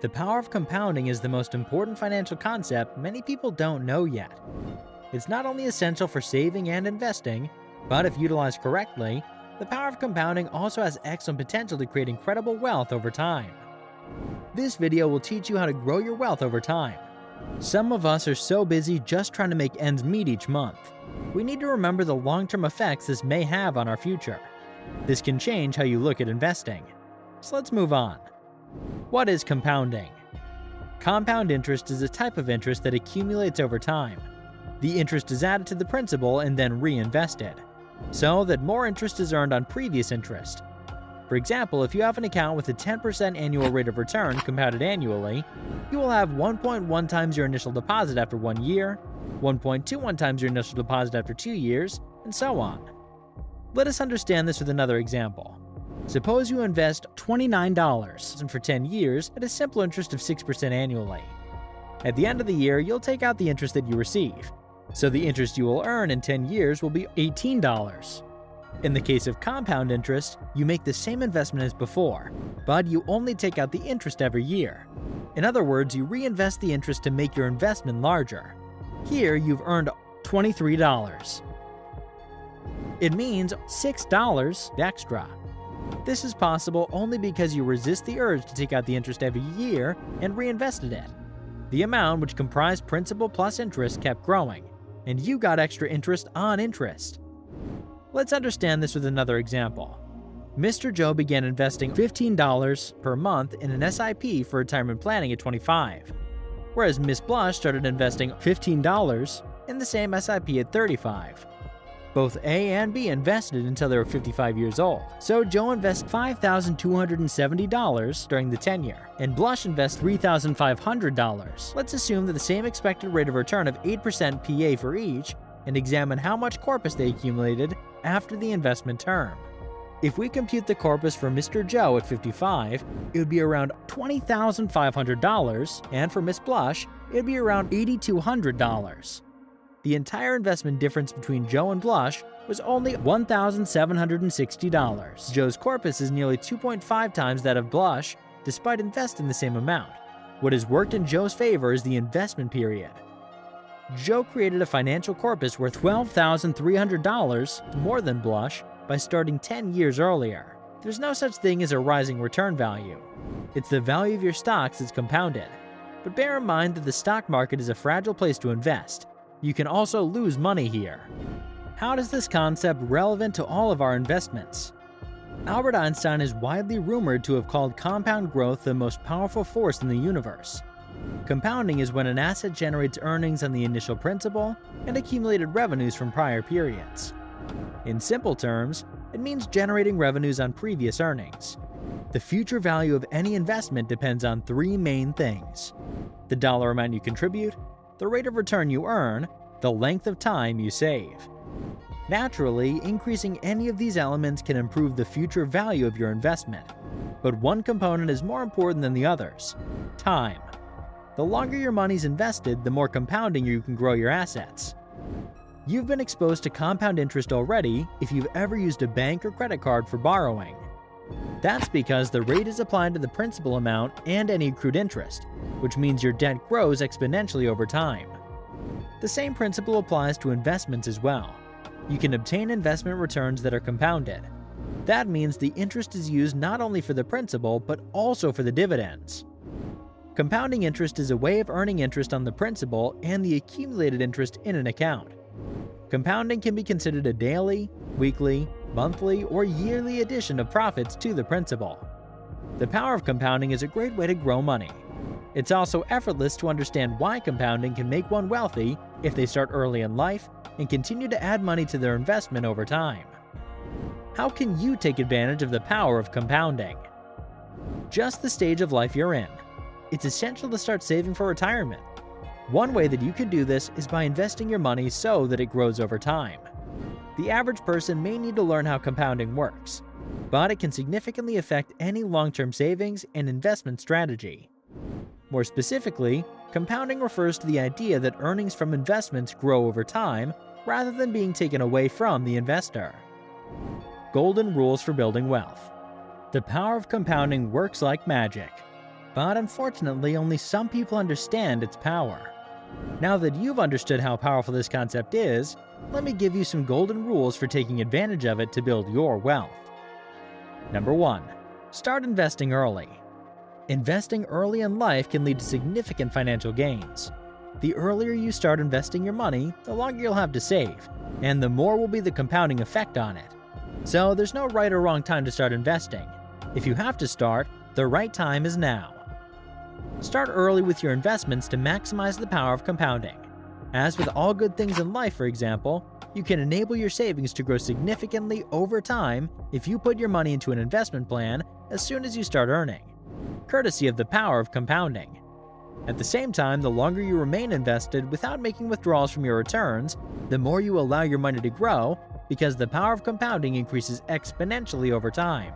The power of compounding is the most important financial concept many people don't know yet. It's not only essential for saving and investing, but if utilized correctly, the power of compounding also has excellent potential to create incredible wealth over time. This video will teach you how to grow your wealth over time. Some of us are so busy just trying to make ends meet each month. We need to remember the long-term effects this may have on our future. This can change how you look at investing. So let's move on. What is compounding? Compound interest is a type of interest that accumulates over time. The interest is added to the principal and then reinvested, so that more interest is earned on previous interest. For example, if you have an account with a 10% annual rate of return compounded annually, you will have 1.1 times your initial deposit after 1 year, 1.21 times your initial deposit after 2 years, and so on. Let us understand this with another example. Suppose you invest $29 for 10 years at a simple interest of 6% annually. At the end of the year, you'll take out the interest that you receive, so the interest you will earn in 10 years will be $18. In the case of compound interest, you make the same investment as before, but you only take out the interest every year. In other words, you reinvest the interest to make your investment larger. Here, you've earned $23. It means $6 extra. This is possible only because you resist the urge to take out the interest every year and reinvested it. The amount, which comprised principal plus interest, kept growing, and you got extra interest on interest. Let's understand this with another example. Mr. Joe began investing $15 per month in an SIP for retirement planning at 25, whereas Miss Blush started investing $15 in the same SIP at 35. Both A and B invested until they were 55 years old, so Joe invests $5,270 during the tenure, and Blush invests $3,500. Let's assume that the same expected rate of return of 8% PA for each, and examine how much corpus they accumulated after the investment term. If we compute the corpus for Mr. Joe at 55, it would be around $20,500, and for Miss Blush, it would be around $8,200. The entire investment difference between Joe and Blush was only $1,760. Joe's corpus is nearly 2.5 times that of Blush, despite investing the same amount. What has worked in Joe's favor is the investment period. Joe created a financial corpus worth $12,300 more than Blush by starting 10 years earlier. There's no such thing as a rising return value. It's the value of your stocks that's compounded. But bear in mind that the stock market is a fragile place to invest. You can also lose money here. How is this concept relevant to all of our investments? Albert Einstein is widely rumored to have called compound growth the most powerful force in the universe. Compounding is when an asset generates earnings on the initial principal and accumulated revenues from prior periods. In simple terms, it means generating revenues on previous earnings. The future value of any investment depends on three main things: the dollar amount you contribute, the rate of return you earn, the length of time you save. Naturally, increasing any of these elements can improve the future value of your investment, but one component is more important than the others: time. The longer your money's invested, the more compounding you can grow your assets. You've been exposed to compound interest already if you've ever used a bank or credit card for borrowing. That's because the rate is applied to the principal amount and any accrued interest, which means your debt grows exponentially over time. The same principle applies to investments as well. You can obtain investment returns that are compounded. That means the interest is used not only for the principal, but also for the dividends. Compounding interest is a way of earning interest on the principal and the accumulated interest in an account. Compounding can be considered a daily, weekly, monthly, or yearly addition of profits to the principal. The power of compounding is a great way to grow money. It's also effortless to understand why compounding can make one wealthy if they start early in life and continue to add money to their investment over time. How can you take advantage of the power of compounding? Just the stage of life you're in. It's essential to start saving for retirement. One way that you can do this is by investing your money so that it grows over time. The average person may need to learn how compounding works, but it can significantly affect any long-term savings and investment strategy. More specifically, compounding refers to the idea that earnings from investments grow over time rather than being taken away from the investor. Golden rules for building wealth. The power of compounding works like magic. but unfortunately only some people understand its power. Now that you've understood how powerful this concept is, let me give you some golden rules for taking advantage of it to build your wealth. Number 1. Start investing early. Investing early in life can lead to significant financial gains. The earlier you start investing your money, the longer you'll have to save, and the more will be the compounding effect on it. So there's no right or wrong time to start investing. If you have to start, the right time is now. Start early with your investments to maximize the power of compounding. As with all good things in life, for example, you can enable your savings to grow significantly over time if you put your money into an investment plan as soon as you start earning, courtesy of the power of compounding. At the same time, the longer you remain invested without making withdrawals from your returns, the more you allow your money to grow because the power of compounding increases exponentially over time.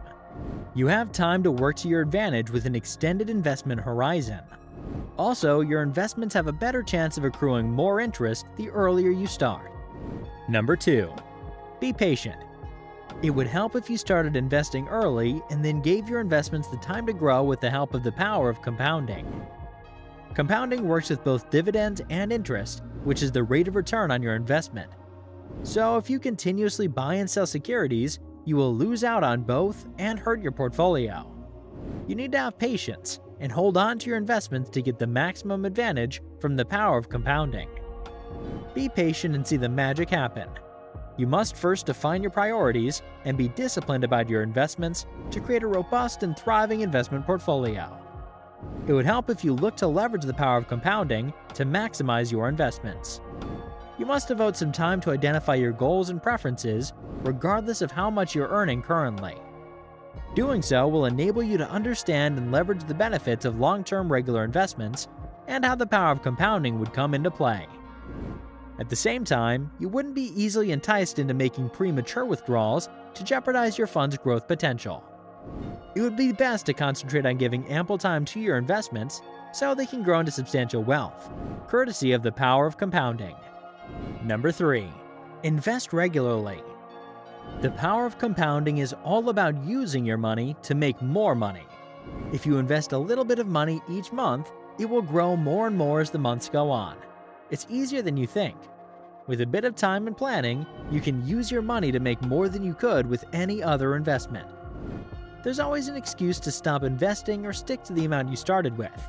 You have time to work to your advantage with an extended investment horizon. Also, your investments have a better chance of accruing more interest the earlier you start. Number 2. Be patient. It would help if you started investing early and then gave your investments the time to grow with the help of the power of compounding. Compounding works with both dividends and interest, which is the rate of return on your investment. So if you continuously buy and sell securities, you will lose out on both and hurt your portfolio. You need to have patience and hold on to your investments to get the maximum advantage from the power of compounding. Be patient and see the magic happen. You must first define your priorities and be disciplined about your investments to create a robust and thriving investment portfolio. It would help if you look to leverage the power of compounding to maximize your investments. You must devote some time to identify your goals and preferences, regardless of how much you're earning currently. Doing so will enable you to understand and leverage the benefits of long-term regular investments and how the power of compounding would come into play. At the same time, you wouldn't be easily enticed into making premature withdrawals to jeopardize your fund's growth potential. It would be best to concentrate on giving ample time to your investments so they can grow into substantial wealth, courtesy of the power of compounding. Number 3. Invest regularly. The power of compounding is all about using your money to make more money. If you invest a little bit of money each month, it will grow more and more as the months go on. It's easier than you think. With a bit of time and planning, you can use your money to make more than you could with any other investment. There's always an excuse to stop investing or stick to the amount you started with.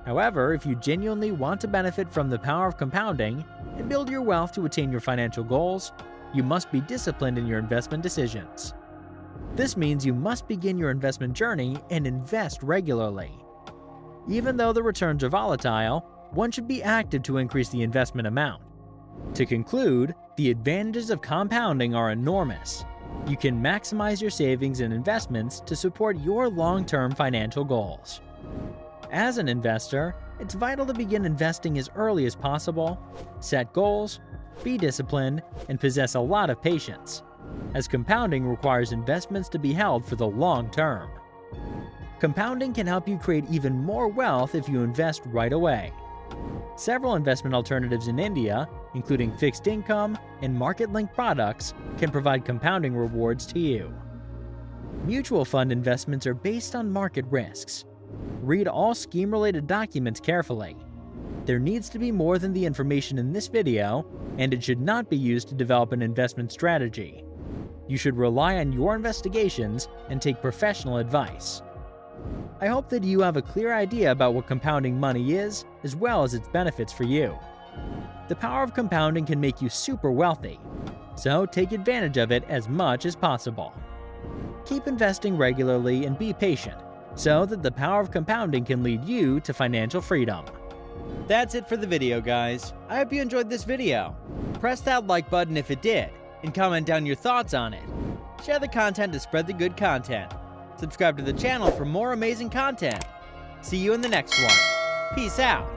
However, if you genuinely want to benefit from the power of compounding and build your wealth to attain your financial goals, you must be disciplined in your investment decisions. This means you must begin your investment journey and invest regularly. Even though the returns are volatile, one should be active to increase the investment amount. To conclude, the advantages of compounding are enormous. You can maximize your savings and investments to support your long-term financial goals. As an investor, it's vital to begin investing as early as possible, set goals, be disciplined, and possess a lot of patience, as compounding requires investments to be held for the long term. Compounding can help you create even more wealth if you invest right away. Several investment alternatives in India, including fixed income and market-linked products, can provide compounding rewards to you. Mutual fund investments are based on market risks. Read all scheme-related documents carefully. There needs to be more than the information in this video, and it should not be used to develop an investment strategy. You should rely on your investigations and take professional advice. I hope that you have a clear idea about what compounding money is, as well as its benefits for you. The power of compounding can make you super wealthy, so take advantage of it as much as possible. Keep investing regularly and be patient, so that the power of compounding can lead you to financial freedom. That's it for the video, guys. I hope you enjoyed this video. Press that like button if it did, and comment down your thoughts on it. Share the content to spread the good content. Subscribe to the channel for more amazing content. See you in the next one. Peace out.